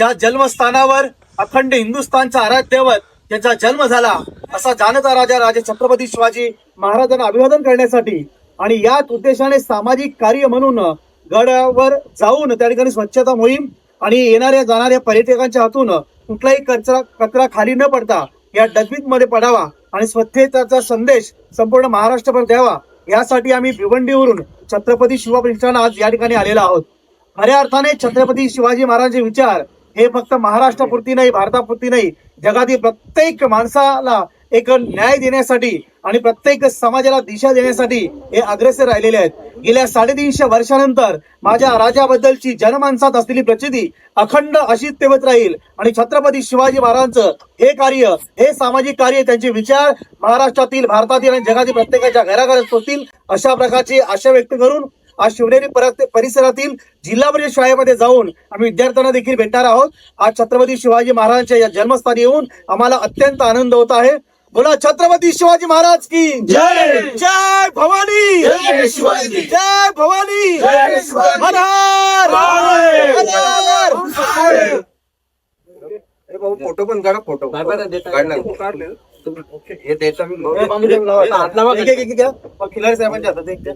ज्या जन्मस्थानावर अखंड हिंदुस्थानचा आराध्य दैवत त्याचा जन्म झाला असा जाणता राजा राजे छत्रपती शिवाजी महाराजांना अभिवादन करण्यासाठी आणि याच उद्देशाने सामाजिक कार्य म्हणून गडावर जाऊन त्या ठिकाणी स्वच्छता मोहीम आणि येणाऱ्या जाणाऱ्या पर्यटकांच्या हातून कुठलाही कचरा खाली न पडता या डस्टबिन मध्ये पडावा आणि स्वच्छतेचा संदेश संपूर्ण महाराष्ट्रभर द्यावा यासाठी आम्ही भिवंडीवरून छत्रपती शिवबा प्रतिष्ठान आज या ठिकाणी आलेलो आहोत. खऱ्या अर्थाने छत्रपती शिवाजी महाराजांचे विचार हे फक्त महाराष्ट्रापुरती नाही, भारतापुरती नाही, जगातील प्रत्येक माणसाला एक न्याय देण्यासाठी आणि प्रत्येक समाजाला दिशा देण्यासाठी हे अग्रेसर राहिलेले आहेत. गेल्या 350 वर्षानंतर माझ्या राजाबद्दलची जनमानसात असलेली प्रचिती अखंड अशीच तेवत राहील आणि छत्रपती शिवाजी महाराजांचं हे कार्य, हे सामाजिक कार्य, त्यांचे विचार महाराष्ट्रातील, भारतातील आणि जगातील प्रत्येकाच्या घराघरात पोहोचतील अशा प्रकारची आशा व्यक्त करून आज शिवनेरी परिसरातील जिल्हा परिषद शाळेमध्ये जाऊन आम्ही विद्यार्थ्यांना देखील भेटणार आहोत. आज छत्रपती शिवाजी महाराजांच्या या जन्मस्थानी येऊन आम्हाला अत्यंत आनंद होत आहे. बोला छत्रपती शिवाजी महाराज की जय. जय भवानी, जय शिवाजी, जय भवानी, जय शिवाजी. हर हर फोटो पण काढा. फोटो हे द्यायचा मी खिलारी साहेबांच्या हातात एक द्या.